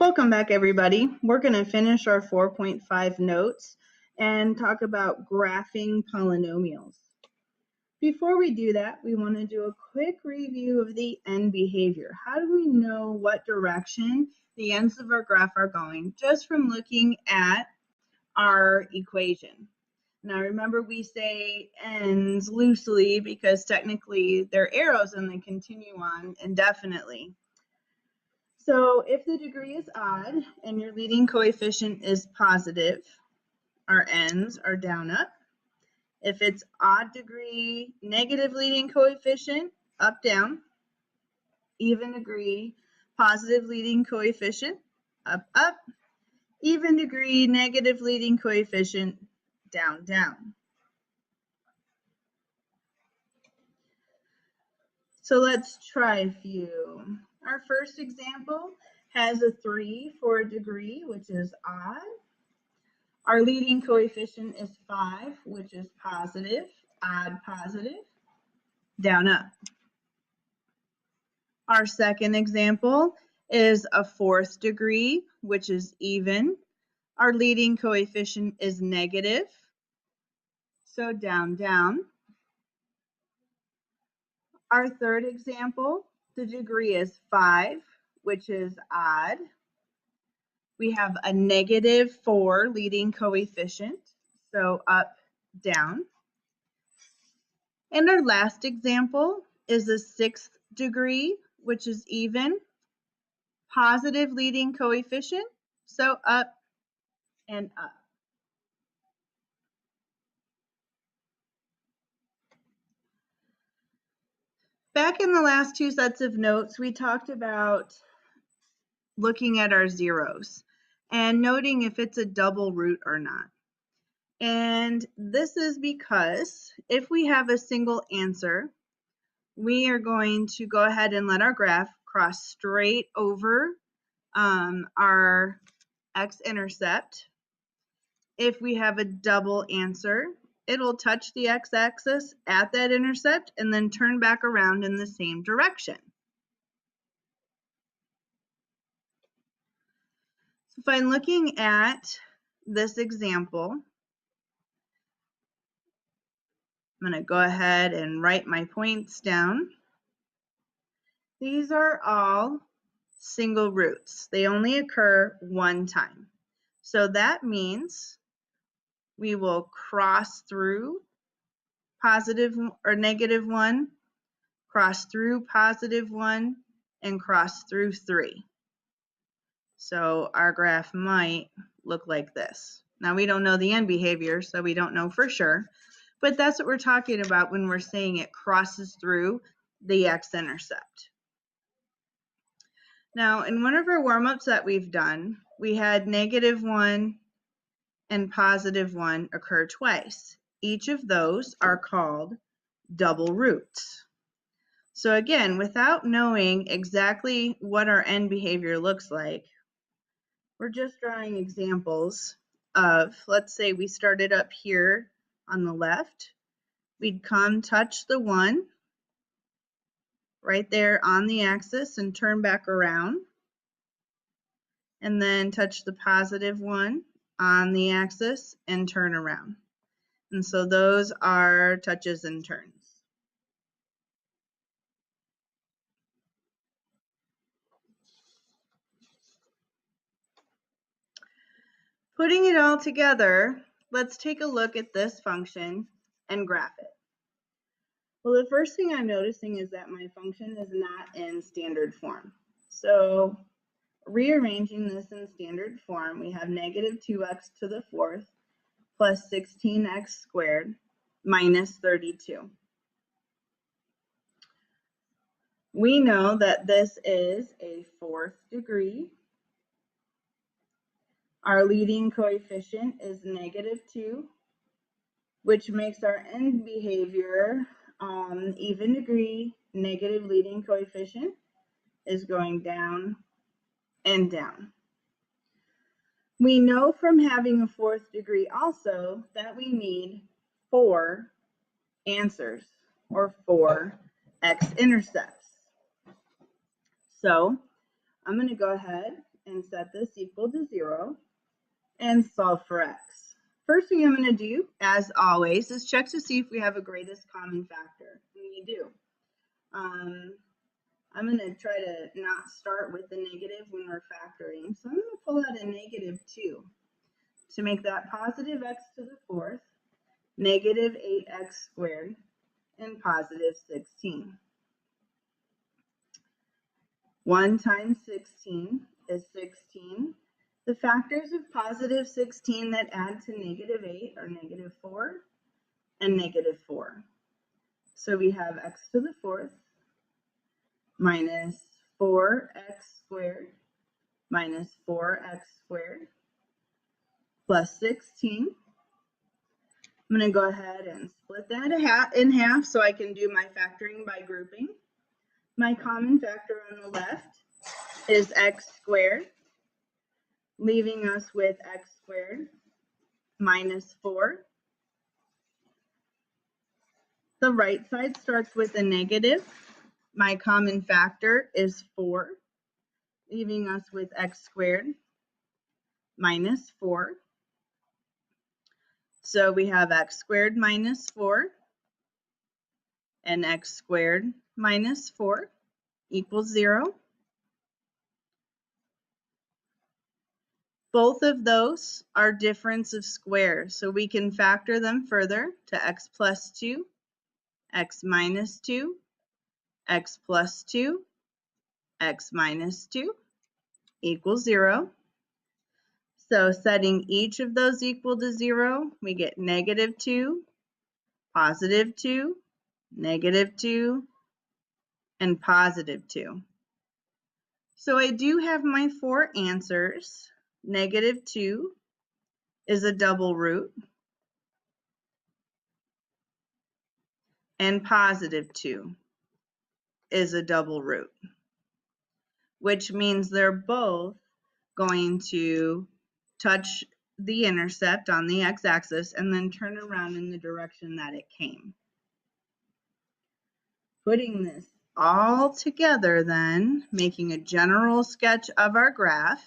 Welcome back, everybody. We're going to finish our 4.5 notes and talk about graphing polynomials. Before we do that, we want to do a quick review of the end behavior. How do we know what direction the ends of our graph are going just from looking at our equation? Now remember, we say ends loosely because technically they're arrows and they continue on indefinitely. So if the degree is odd and your leading coefficient is positive, our ends are down up. If it's odd degree, negative leading coefficient, up down. Even degree, positive leading coefficient, up up. Even degree, negative leading coefficient, down down. So let's try a few. Our first example has a 3 for a degree, which is odd. Our leading coefficient is 5, which is positive, odd positive, down up. Our second example is a 4th degree, which is even. Our leading coefficient is negative, so down, down. Our third example, the degree is 5, which is odd. We have a negative 4 leading coefficient, so up, down. And our last example is a 6th degree, which is even, positive leading coefficient, so up and up. Back in the last two sets of notes, we talked about looking at our zeros and noting if it's a double root or not. And this is because if we have a single answer, we are going to go ahead and let our graph cross straight over our x-intercept. If we have a double answer, it'll touch the x-axis at that intercept and then turn back around in the same direction. So if I'm looking at this example, I'm going to go ahead and write my points down. These are all single roots. They only occur one time. So that means we will cross through positive or negative 1, cross through positive 1, and cross through 3. So our graph might look like this. Now we don't know the end behavior, so we don't know for sure, but that's what we're talking about when we're saying it crosses through the x-intercept. Now in one of our warm-ups that we've done, we had negative 1 and positive 1 occur twice. Each of those are called double roots. So again, without knowing exactly what our end behavior looks like, we're just drawing examples of, let's say we started up here on the left. We'd come touch the 1 right there on the axis and turn back around. And then touch the positive 1 on the axis and turn around. And so those are touches and turns. Putting it all together, let's take a look at this function and graph it. Well, the first thing I'm noticing is that my function is not in standard form. So rearranging this in standard form, we have negative 2x to the 4th plus 16x squared minus 32. We know that this is a 4th degree. Our leading coefficient is negative 2, which makes our end behavior even degree, negative leading coefficient is going down and down. We know from having a 4th degree also that we need 4 answers or 4 x-intercepts. So I'm going to go ahead and set this equal to 0 and solve for x. First thing I'm going to do, as always, is check to see if we have a greatest common factor. And we do. I'm going to try to not start with the negative when we're factoring. So I'm going to pull out a negative 2 to make that positive x to the 4th, negative 8x squared, and positive 16. 1 times 16 is 16. The factors of positive 16 that add to negative 8 are negative 4 and negative 4. So we have x to the 4th minus 4x squared minus 4x squared plus 16. I'm going to go ahead and split that in half so I can do my factoring by grouping. My common factor on the left is x squared, leaving us with x squared minus 4. The right side starts with a negative. My common factor is 4, leaving us with x squared minus 4. So we have x squared minus 4 and x squared minus 4 equals 0. Both of those are difference of squares, so we can factor them further to x plus 2, x minus 2, x plus 2, x minus 2 equals 0. So setting each of those equal to 0, we get negative 2, positive 2, negative 2, and positive 2. So I do have my 4 answers. Negative 2 is a double root, and positive 2 is a double root, which means they're both going to touch the intercept on the x-axis and then turn around in the direction that it came. Putting this all together then, making a general sketch of our graph.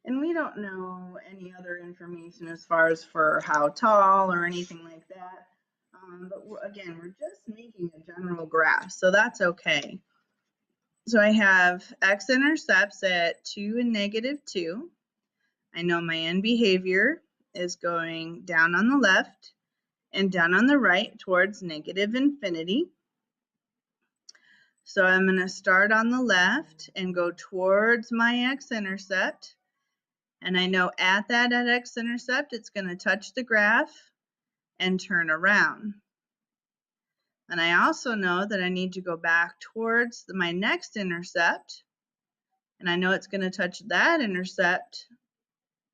And we don't know any other information as far as for how tall or anything like that. But again, we're just making a general graph, so that's okay. So I have x-intercepts at 2 and negative 2. I know my end behavior is going down on the left and down on the right towards negative infinity. So I'm going to start on the left and go towards my x-intercept. And I know at that x-intercept, it's going to touch the graph and turn around. And I also know that I need to go back towards my next intercept. And I know it's going to touch that intercept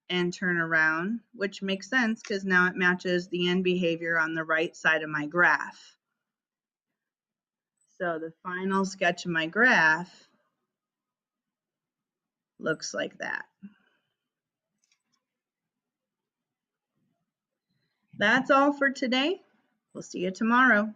and turn around, which makes sense because now it matches the end behavior on the right side of my graph. So the final sketch of my graph looks like that. That's all for today. We'll see you tomorrow.